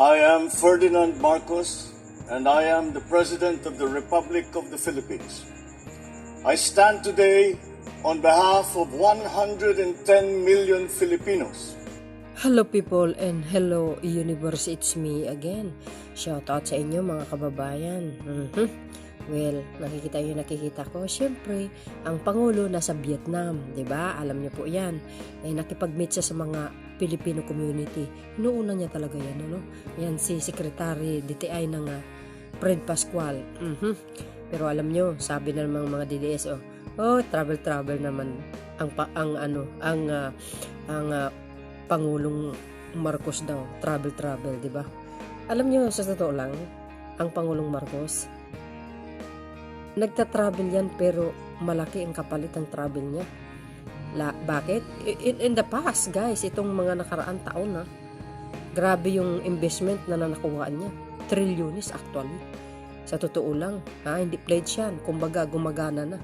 I am Ferdinand Marcos, and I am the President of the Republic of the Philippines. I stand today on behalf of 110 million Filipinos. Hello people and hello universe, it's me again. Shout out sa inyo mga kababayan. Well, nakikita ko, syempre, ang Pangulo nasa Vietnam, di ba? Alam niyo po yan. Nakipag-meet siya sa mga Filipino community. Inuuna niya talaga yan, ano? Yan si Secretary DTI ng Fred Pascual. Pero alam niyo, sabi ng mga DDS, travel naman ang Pangulong Marcos daw, travel, di ba? Alam niyo, sa totoo lang, ang Pangulong Marcos, nagta-travel yan pero malaki ang kapalit ng travel niya. Bakit? In the past, guys, itong mga nakaraan taon grabe yung investment na nakuha niya. Trilyones actually. Sa totoo lang, hindi pledge yan. Kumbaga, gumagana na.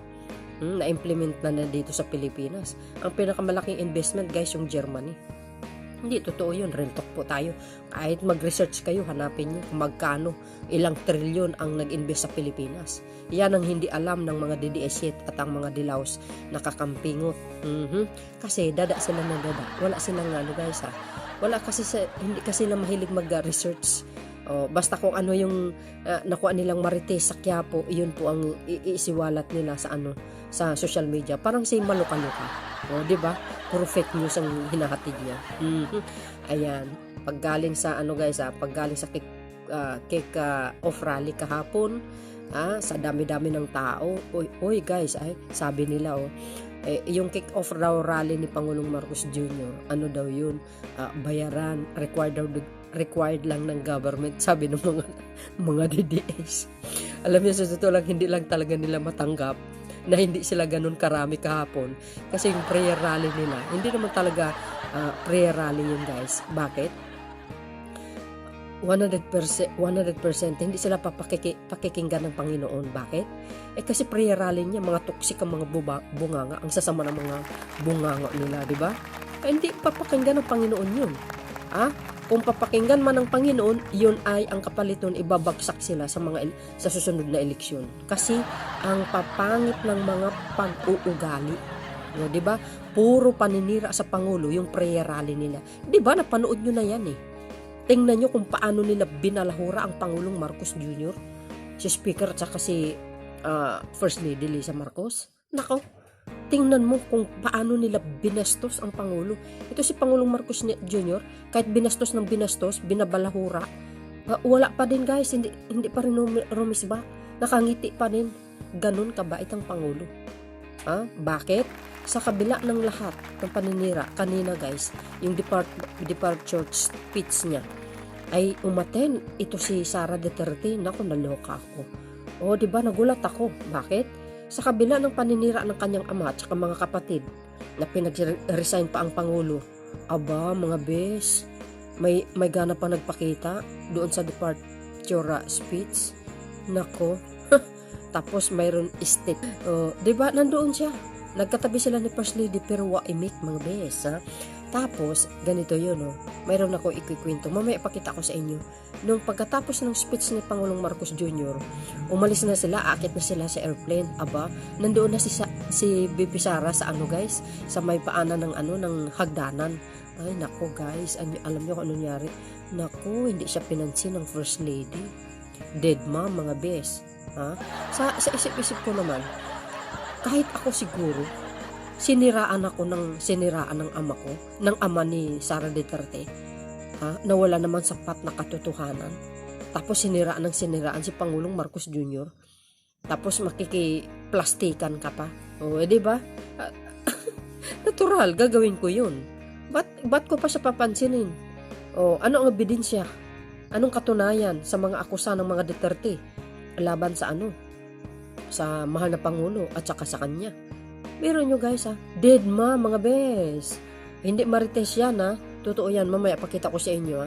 Na-implement na dito sa Pilipinas. Ang pinakamalaking investment, guys, yung Germany. Hindi, totoo yun. Real talk po tayo. Kahit mag-research kayo, hanapin nyo kung magkano, ilang trilyon ang nag-invest sa Pilipinas. Yan ang hindi alam ng mga DDS at ang mga dilaws nakakampingot. Kasi dada sila na dada. Wala silang guys Wala kasi hindi kasi sila mahilig mag-research. Basta kung ano yung nakuha nilang marites sa Quiapo, yun po ang iisiwalat nila sa social media. Parang si maluka-luka. Di ba? Puro fake news ang hinahatid niya. Ayan. Paggaling sa paggaling sa kick off rally kahapon, sa dami-dami ng tao. Oy guys, sabi nila yung kick off rally ni Pangulong Marcos Jr. Ano daw yun? Bayaran, required lang ng government, sabi ng mga DDS. Alam niyo, sa totoo lang, hindi lang talaga nila matanggap na hindi sila ganun karami kahapon. Kasi yung prayer rally nila, hindi naman talaga prayer rally yun, guys. Bakit? 100% hindi sila pakikinggan ng Panginoon. Bakit? Kasi prayer rally niya, mga toxic ang mga bunganga, ang sasama ng mga bunganga nila, di ba? Hindi papakinggan ng Panginoon yun. Kung papakinggan man ng Panginoon, yun ay ang kapalit nun, ibabagsak sila sa susunod na eleksyon. Kasi ang papangit ng mga pag-uugali. Di ba? Puro paninira sa Pangulo yung prayer rally nila. Di ba? Napanood nyo na yan Tingnan nyo kung paano nila binalahura ang Pangulong Marcos Jr. Si Speaker at saka si First Lady Lisa Marcos. Nako, tingnan mo kung paano nila binastos ang Pangulo. Ito si Pangulong Marcos Jr., kahit binastos ng binastos, binabalahura, wala pa din, guys, hindi pa rin rumisba. Nakangiti pa din. Ganun kabait ang Pangulo. Bakit? Sa kabila ng lahat ng paninira, kanina, guys, yung departure speech niya, ay umaten ito si Sara Duterte. Naku, naloka ako. Di ba, nagulat ako. Bakit? Sa kabila ng paninira ng kanyang ama at mga kapatid na pinag-resign pa ang Pangulo, mga bes, may gana pa nagpakita doon sa departure speech. Nako, tapos mayroon state. Di ba, nandoon siya. Nagkatabi sila ni First Lady pero waimik, mga bes. Tapos, ganito yun, mayroon ako ikikwento. Mamaya ipakita ko sa inyo. Nung pagkatapos ng speech ni Pangulong Marcos Jr., umalis na sila, akit na sila sa airplane. Nandoon na si Bibi Sara sa guys, sa may paanan ng hagdanan. Ay, nako guys, alam niyo kung ano nangyari? Nako, hindi siya pinansin ng First Lady. Dead ma, mga bes. Sa isip-isip ko naman, kahit ako siguro, siniraan ng ama ko, ng ama ni Sara Duterte, na wala naman sapat na katotohanan. Tapos siniraan si Pangulong Marcos Jr. Tapos makikiplastikan ka pa. Di ba? Natural, gagawin ko yun. Ba't ko pa siya papansinin? Ano ang ebidensya? Anong katunayan sa mga akusa ng mga Duterte laban sa sa mahal na Pangulo at saka sa kanya? Meron nyo, guys, dead ma, mga bes. Hindi marites yan, totoo yan. Mamaya pakita ko sa inyo,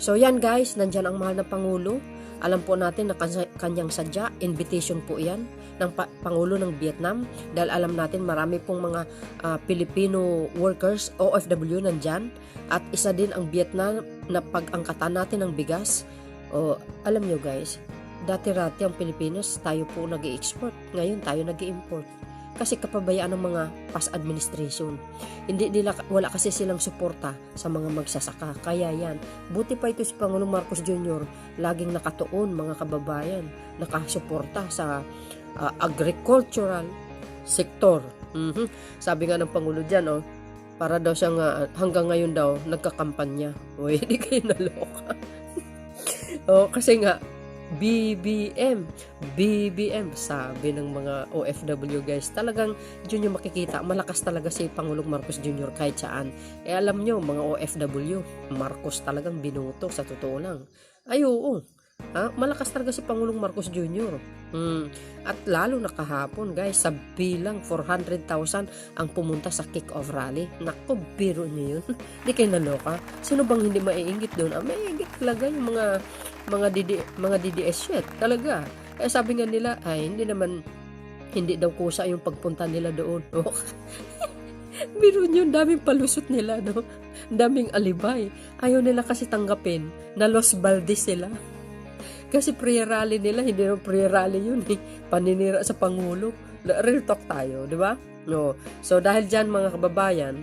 So yan, guys, nandyan ang mahal na Pangulo Alam po natin na kanyang sadya, invitation po yan ng Pangulo ng Vietnam, dahil alam natin marami pong mga Filipino workers, OFW nandyan, at isa din ang Vietnam na pag-angkatan natin ng bigas. Alam nyo guys, dati-rati ang Pilipinas, tayo po nag-i-export, ngayon tayo nag-i-import. Kasi kapabayaan ng mga past administration. Wala kasi silang suporta sa mga magsasaka. Kaya yan, buti pa ito si Pangulong Marcos Jr. laging nakatuon mga kababayan, nakasuporta sa agricultural sector. Sabi nga ng Pangulo dyan, para daw siyang hanggang ngayon daw nagkakampanya. Uy, hindi kayo naloka. Kasi nga BBM, sabi ng mga OFW guys. Talagang dyan yung makikita, malakas talaga si Pangulong Marcos Jr. kahit saan. Alam nyo, mga OFW, Marcos talagang binuto sa totoo lang. Ay oo, malakas talaga si Pangulong Marcos Jr. At lalo na kahapon guys, sa bilang 400,000 ang pumunta sa kick-off rally. Naku, biro nyo yun. Di kayo naloka. Sino bang hindi maiinggit doon? Maiinggit talaga yung mga DDS shit. Talaga. Sabi nga nila, hindi daw kusa yung pagpunta nila doon. Biro nyo, daming palusot nila, no? Daming alibay. Ayaw nila kasi tanggapin na Los Valdez sila. Kasi pre-rally nila, hindi naman pre-rally yun paninira sa Pangulo. Real talk tayo, di ba? No. So dahil dyan mga kababayan,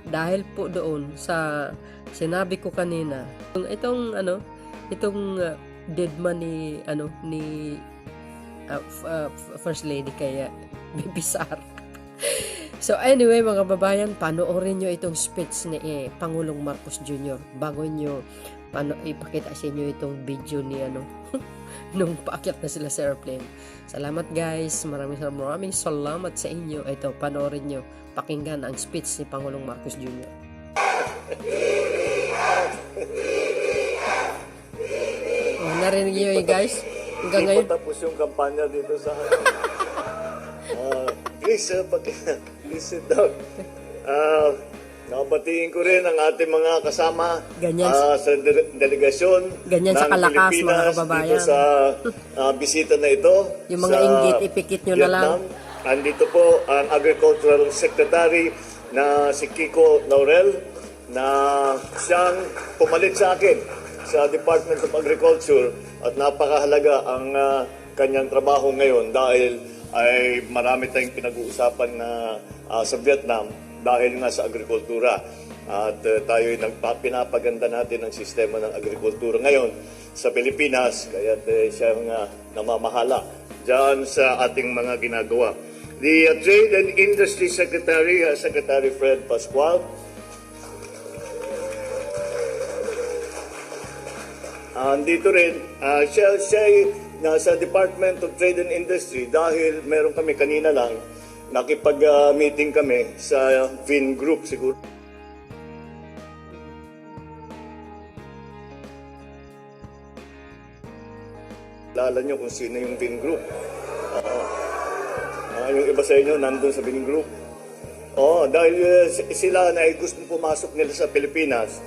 dahil po doon sa sinabi ko kanina, itong dead man ni First Lady kay Bibi Sara. So anyway mga kababayan, panoorin nyo itong speech ni Pangulong Marcos Jr. bago nyo ipakita sa inyo itong video ni nung paakyat na sila sa airplane. Salamat guys, maraming salamat sa inyo. Ito, panoorin nyo, pakinggan ang speech ni Pangulong Marcos Jr. Narinig nyo yun guys? Hanggang ngayon tapos yung kampanya dito sa please sit down. Nabatiin ko rin ang ating mga kasama sa delegasyon ganyan sa Kalakas, Pilipinas, mga kababayan. dito sa bisita na ito. Yung mga inggit, ipikit nyo na lang. Andito po ang Agricultural Secretary na si Kiko Laurel na siyang pumalit sa akin sa Department of Agriculture at napakahalaga ang kanyang trabaho ngayon dahil ay marami tayong pinag-uusapan na sa Vietnam dahil nga sa agrikultura. At tayo ay pinapaganda natin ang sistema ng agrikultura ngayon sa Pilipinas, kaya siyang namamahala dyan sa ating mga ginagawa. The Trade and Industry Secretary, Secretary Fred Pascual. Dito rin, siya nasa Department of Trade and Industry dahil meron kami kanina lang nakipag-meeting kami sa Vin Group siguro. Lala nyo kung sino yung Vin Group. Yung iba sa inyo nandun sa Vin Group. Dahil sila na gustong pumasok nila sa Pilipinas,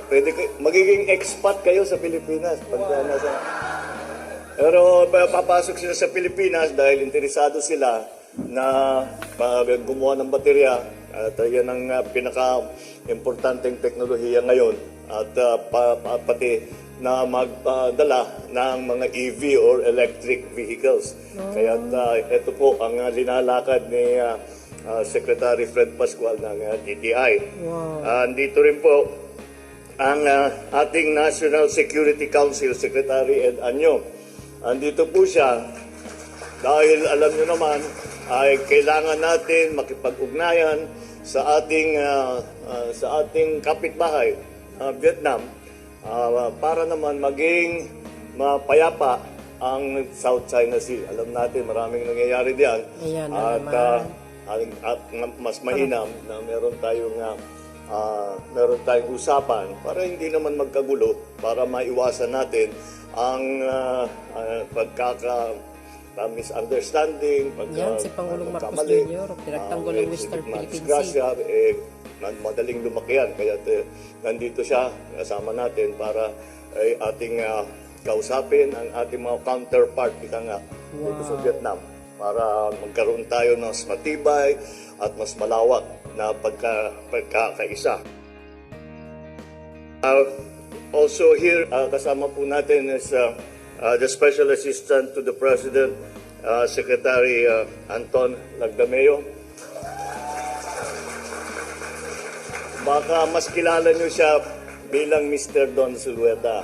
pwede magiging expat kayo sa Pilipinas. Pero papasok sila sa Pilipinas dahil interesado sila na gumawa ng baterya at yan ang pinaka-importanteng teknolohiya ngayon at pati na magdala ng mga EV or electric vehicles. Kaya ito po ang linalakad ni Secretary Fred Pascual ng DTI. Dito rin po ang ating National Security Council Secretary Ed Anyo. Andito po siya dahil alam nyo naman ay kailangan natin makipag-ugnayan sa ating kapitbahay, Vietnam, para naman maging mapayapa ang South China Sea. Alam natin maraming nangyayari diyan. At mas mainam na meron tayong usapan para hindi naman magkagulo, para maiwasan natin ang misunderstanding, yan, si Pangulong Marcos Jr. pinagtanggol ng Western Philippine Sea. madaling lumaki yan. Kaya nandito siya, kasama natin para ay ating kausapin ang ating mga counterpart dito sa Vietnam para magkaroon tayo ng mas matibay at mas malawak na pagkakaisa. Also here, kasama po natin is the Special Assistant to the President, Secretary Anton Lagdameo. Baka mas kilala niyo siya bilang Mr. Don Zulueta.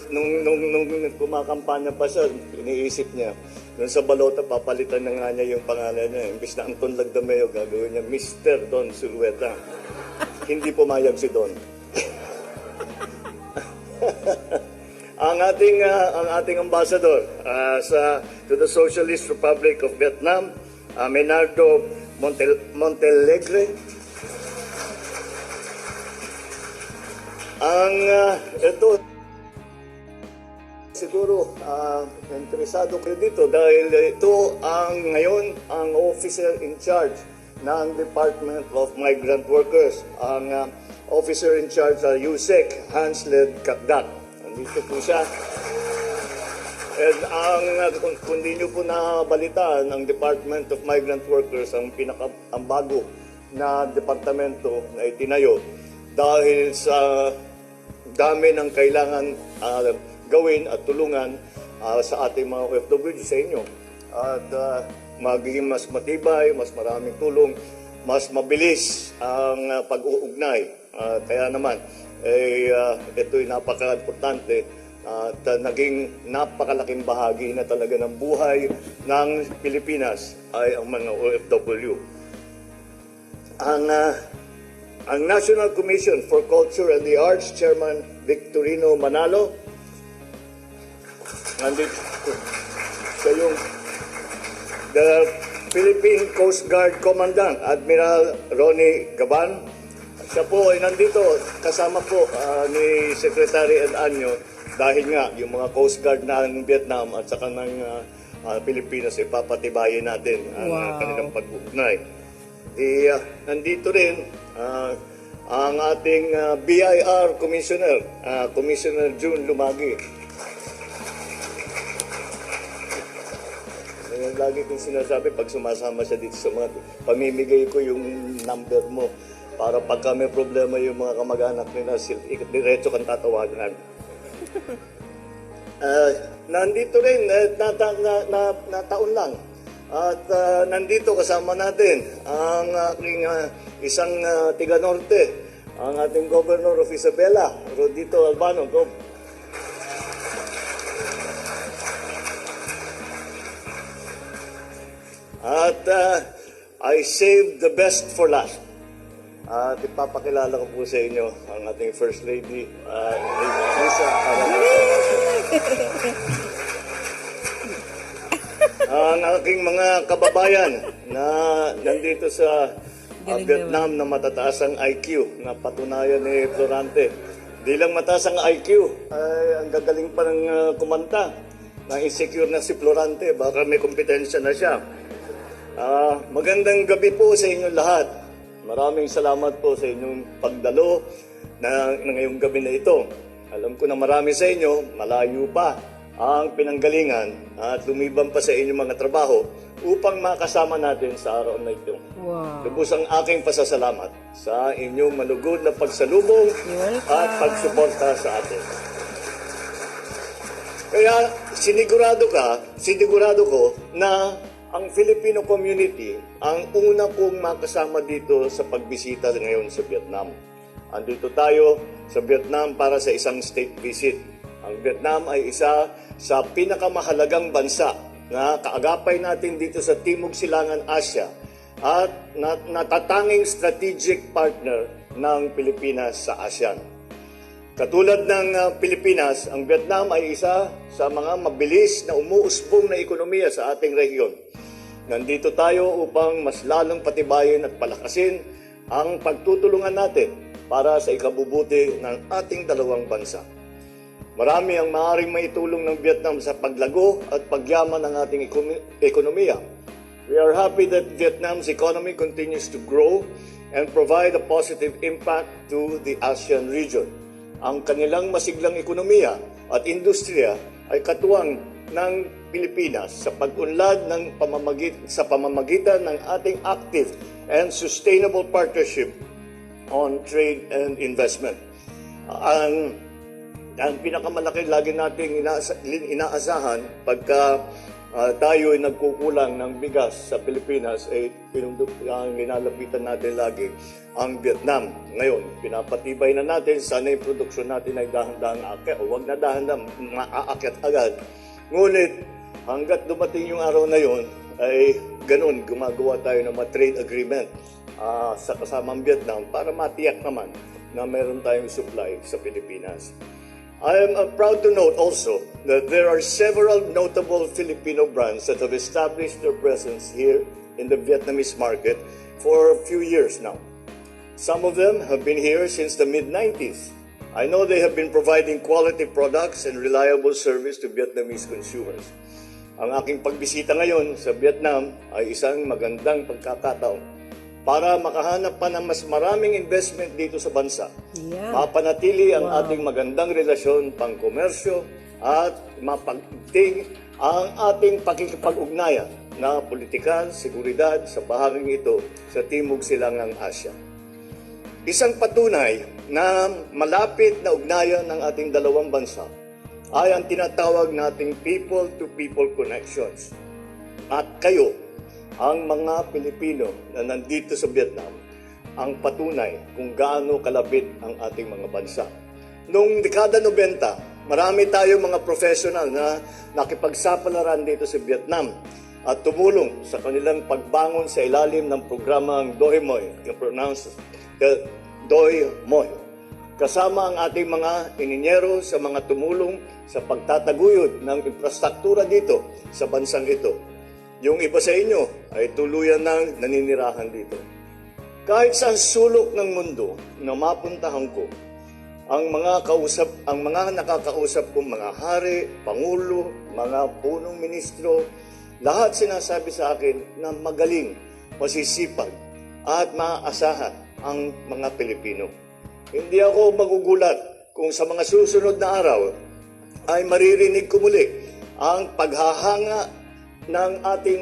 Nung kumakampanya pa siya, iniisip niya, nung sa balota, papalitan na nga niya yung pangalan niya. Imbis na Anton Lagdameo, gagawin niya Mr. Don Zulueta. Hindi pumayag si Don. ang ating ambassador to the Socialist Republic of Vietnam, Menardo Montelegre. Ito siguro interesado kayo dito dahil ito ngayon ang officer in charge ng Department of Migrant Workers, ang officer in charge sa USEC, Hansled Kakdak. Nandito po siya. And kung di nyo po nabalitaan, ang Department of Migrant Workers ang bago na departamento na itinayo dahil sa dami ng kailangan gawin at tulungan sa ating mga OFW sa inyo. At magiging mas matibay, mas maraming tulong, mas mabilis ang pag-uugnay. Kaya naman, ito'y napaka-importante at naging napakalaking bahagi na talaga ng buhay ng Pilipinas ay ang mga OFW. Ang National Commission for Culture and the Arts Chairman Victorino Manalo, nandito siya yung the Philippine Coast Guard Commandant Admiral Ronnie Gaban. Siya po ay nandito kasama po ni Secretary Ed Año dahil nga yung mga Coast Guard ng Vietnam at saka ng Pilipinas ipapatibayin natin ang kanilang pag-uugnay. Nandito rin ang ating BIR Commissioner, Commissioner June Lumagi. Lagi kong sinasabi pag sumasama siya dito sa mga pamimigay ko yung number mo para pagka may problema yung mga kamag-anak nila, diretso kang tatawagan. Nandito rin, nataon lang. At nandito kasama natin ang aking isang tiga-norte, ang ating Governor of Isabela, Rodito Albano. At I saved the best for last. At ipapakilala ko po sa inyo ang ating First Lady, Lisa Araneta. Ang aking mga kababayan na nandito sa Vietnam na matataas ang IQ, na patunayan ni Florante. Di lang mataas ang IQ, ay ang gagaling pa ng kumanta. Na-insecure na si Florante, baka may kompetensya na siya. Magandang gabi po sa inyo lahat. Maraming salamat po sa inyong pagdalo na ngayong gabi na ito. Alam ko na marami sa inyo, malayo pa ang pinanggalingan at lumiban pa sa inyong mga trabaho upang makasama natin sa araw na ito. Wow. Lubos ang aking pasasalamat sa inyong malugod na pagsalubong at pagsuporta sa atin. Kaya sinigurado ko na ang Filipino community ang una kong makasama dito sa pagbisita ngayon sa Vietnam. Andito tayo sa Vietnam para sa isang state visit. Ang Vietnam ay isa sa pinakamahalagang bansa na kaagapay natin dito sa Timog Silangan Asya at natatanging strategic partner ng Pilipinas sa ASEAN. Katulad ng Pilipinas, ang Vietnam ay isa sa mga mabilis na umuusbong na ekonomiya sa ating rehiyon. Nandito tayo upang mas lalong patibayin at palakasin ang pagtutulungan natin para sa ikabubuti ng ating dalawang bansa. Marami ang maaaring maitulong ng Vietnam sa paglago at pagyaman ng ating ekonomiya. We are happy that Vietnam's economy continues to grow and provide a positive impact to the ASEAN region. Ang kanilang masiglang ekonomiya at industriya ay katuwang ng Pilipinas sa pag-unlad ng sa pamamagitan ng ating active and sustainable partnership on trade and investment. Ang pinakamalaki lagi nating inaasahan pagka tayo ay nagkukulang ng bigas sa Pilipinas ay ang linalapitan natin lagi ang Vietnam. Ngayon, pinapatibay na natin, sana yung produksyon natin ay dahan-dahang aakyat o wag na dahan-dahang maaakyat agad. Ngunit hanggat dumating yung araw na yon ay ganun, gumagawa tayo ng mga trade agreement sa kasamang Vietnam para matiyak naman na meron tayong supply sa Pilipinas. I am proud to note also that there are several notable Filipino brands that have established their presence here in the Vietnamese market for a few years now. Some of them have been here since the mid-90s. I know they have been providing quality products and reliable service to Vietnamese consumers. Ang aking pagbisita ngayon sa Vietnam ay isang magandang pagkakataon para makahanap pa ng mas maraming investment dito sa bansa. Yeah. Mapanatili ang ating magandang relasyon pangkomersyo at mapagting ang ating pakikipag-ugnayan na politikal, seguridad sa bahaging ito sa Timog Silangang Asya. Isang patunay na malapit na ugnayan ng ating dalawang bansa ay ang tinatawag nating people-to-people connections. At kayo, ang mga Pilipino na nandito sa Vietnam, ang patunay kung gaano kalapit ang ating mga bansa. Noong dekada 90, marami tayong mga professional na nakipagsapalaran dito sa Vietnam at tumulong sa kanilang pagbangon sa ilalim ng programang Doi Moi, yung pronounced Doi Moi. Kasama ang ating mga ininyero sa mga tumulong sa pagtataguyod ng infrastruktura dito sa bansang ito. Yung iba sa inyo ay tuluyan ng naninirahan dito. Kahit sa sulok ng mundo na mapuntahan ko, ang mga nakakausap kong mga hari, pangulo, mga punong ministro, lahat sinasabi sa akin na magaling, masisipag, at maaasahan ang mga Pilipino. Hindi ako magugulat kung sa mga susunod na araw ay maririnig ko muli ang paghahanga ng ating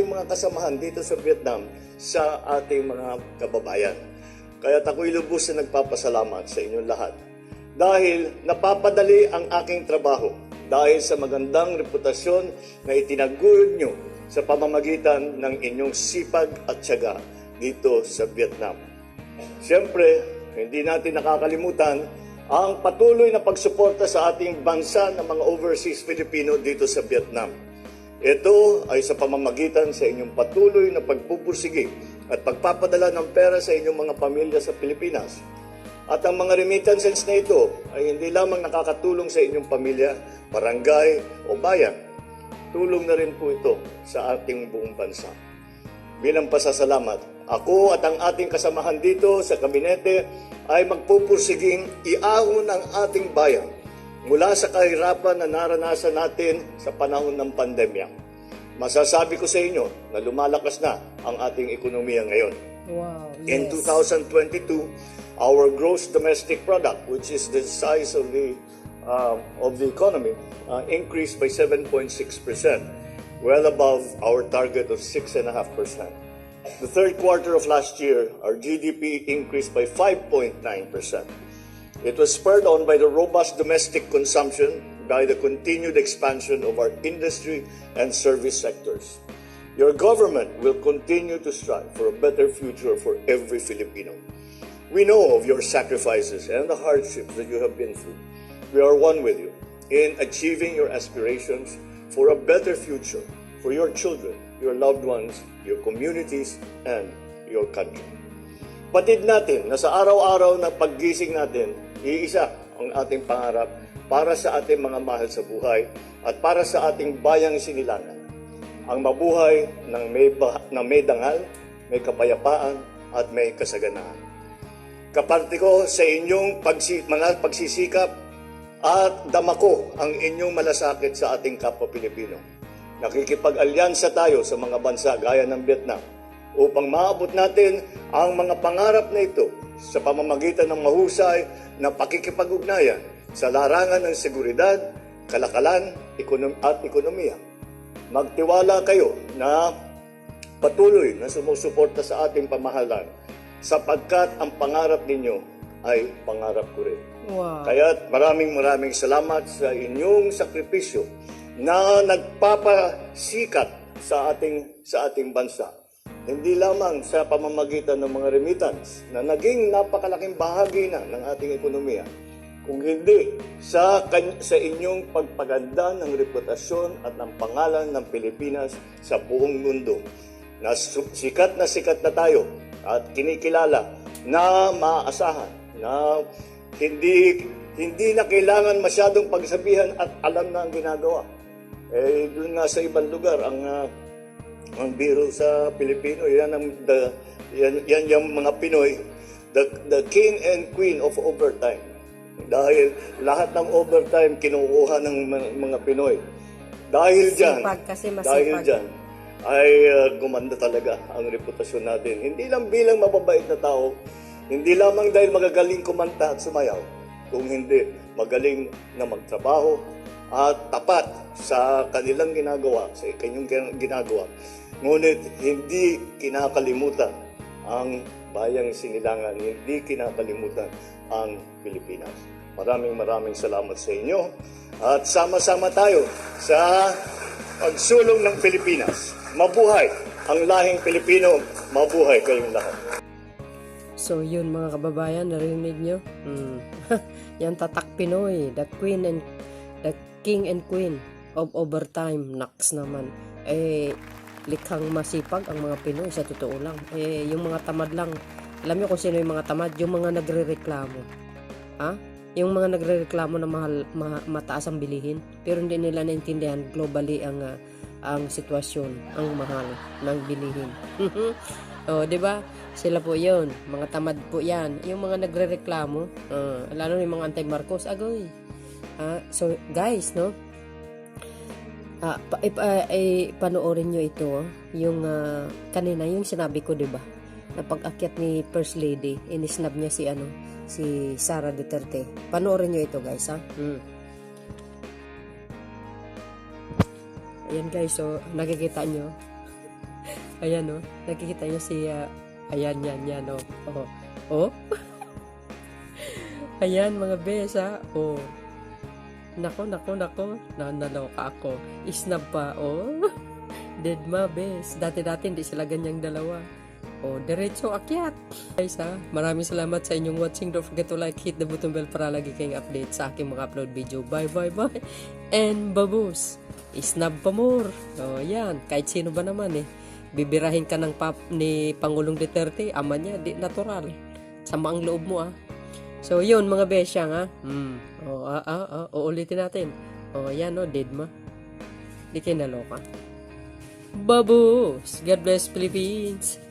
mga kasamahan dito sa Vietnam sa ating mga kababayan. Kaya ako'y lubos na nagpapasalamat sa inyong lahat dahil napapadali ang aking trabaho dahil sa magandang reputasyon na itinaguyod nyo sa pamamagitan ng inyong sipag at tiyaga dito sa Vietnam. Siyempre, hindi natin nakakalimutan ang patuloy na pagsuporta sa ating bansa ng mga overseas Filipino dito sa Vietnam. Ito ay sa pamamagitan sa inyong patuloy na pagpupursige at pagpapadala ng pera sa inyong mga pamilya sa Pilipinas. At ang mga remittances na ito ay hindi lamang nakakatulong sa inyong pamilya, barangay o bayan. Tulong na rin po ito sa ating buong bansa. Bilang pasasalamat, ako at ang ating kasamahan dito sa kabinete ay magpupursiging iahon ang ating bayan mula sa kahirapan na naranasan natin sa panahon ng pandemya. Masasabi ko sa inyo na lumalakas na ang ating ekonomiya ngayon. Wow, yes. In 2022, our gross domestic product, which is the size of the economy, increased by 7.6%, well above our target of 6.5%. The third quarter of last year, our GDP increased by 5.9%. It was spurred on by the robust domestic consumption, by the continued expansion of our industry and service sectors. Your government will continue to strive for a better future for every Filipino. We know of your sacrifices and the hardships that you have been through. We are one with you in achieving your aspirations for a better future for your children, your loved ones, your communities, and your country. Batid natin na sa araw-araw na paggising natin, iisa ang ating pangarap para sa ating mga mahal sa buhay at para sa ating bayang sinilangan. Ang mabuhay ng may dangal, may kapayapaan at may kasaganaan. Kaparte ko sa inyong mga pagsisikap at dama ko ang inyong malasakit sa ating kapwa Pilipino. Nakikipag-alyansa tayo sa mga bansa gaya ng Vietnam upang maabot natin ang mga pangarap na ito sa pamamagitan ng mahusay na pakikipag-ugnayan sa larangan ng seguridad, kalakalan at ekonomiya. Magtiwala kayo na patuloy na sumusuporta sa ating pamahalaan sapagkat ang pangarap ninyo ay pangarap ko rin. Wow. Kaya maraming salamat sa inyong sakripisyo na nagpapasikat sa ating bansa. Hindi lamang sa pamamagitan ng mga remittance na naging napakalaking bahagi na ng ating ekonomiya, kung hindi sa inyong pagpaganda ng reputasyon at ng pangalan ng Pilipinas sa buong mundo. Na sikat na tayo at kinikilala na maaasahan, na hindi na kailangan masyadong pagsabihan at alam na ang ginagawa. Doon nga sa ibang lugar ang biro sa Pilipino, yan yung mga Pinoy, the king and queen of overtime. Dahil lahat ng overtime kinukuha ng mga Pinoy. Dahil diyan ay gumanda talaga ang reputasyon natin. Hindi lang bilang mababait na tao, hindi lamang dahil magagaling kumanta at sumayaw, kung hindi magaling na magtrabaho at tapat sa kanilang ginagawa, sa kanyang ginagawa. Ngunit hindi kinakalimutan ang bayang sinilangan, hindi kinakalimutan ang Pilipinas. Maraming salamat sa inyo at sama-sama tayo sa pagsulong ng Pilipinas. Mabuhay ang lahing Pilipino, mabuhay kayong lahat. So yun mga kababayan, narinig nyo? Yan tatak Pinoy, the king and queen of overtime. Naks naman. Likhang masipag ang mga Pinoy sa totoo lang. Yung mga tamad lang. Alam nyo kung sino yung mga tamad? Yung mga nagre-reklamo. Yung mga nagre-reklamo na mataas ang bilihin, pero hindi nila naintindihan globally ang sitwasyon, ang mahal ng bilihin. Di ba? Sila po 'yon, mga tamad po 'yan. Yung mga nagrereklamo, lalo na yung mga anti-Marcos, agoy. So guys, no? Panoorin nyo ito, yung kanina yung sinabi ko, 'di ba? Na pag-akyat ni First Lady, inisnab niya si Sara Duterte. Panoorin nyo ito, guys, ha? Ayan, guys, so nakikita nyo. Ayan, no? Nakikita nyo si ayan, yan, oh. Ayan, mga bes, ha? Oh. Nako. Naloka ako. Isnab pa, oh. Dead ma, bes. Dati-dati hindi sila ganyang dalawa. Oh, diretso akyat. Guys, ha? Maraming salamat sa inyong watching. Don't forget to like, hit the button bell para lagi kayong update sa aking mga upload video. Bye. And babus. Isnab pa more. Oh, yan. Kahit sino ba naman, bibirahin ka ni Pangulong Duterte, ama niya, di natural. Sama ang loob mo, So, yun, mga besyang, uulitin natin. Yan, dead ma. Di kayo naloka. Babus! God bless Philippines!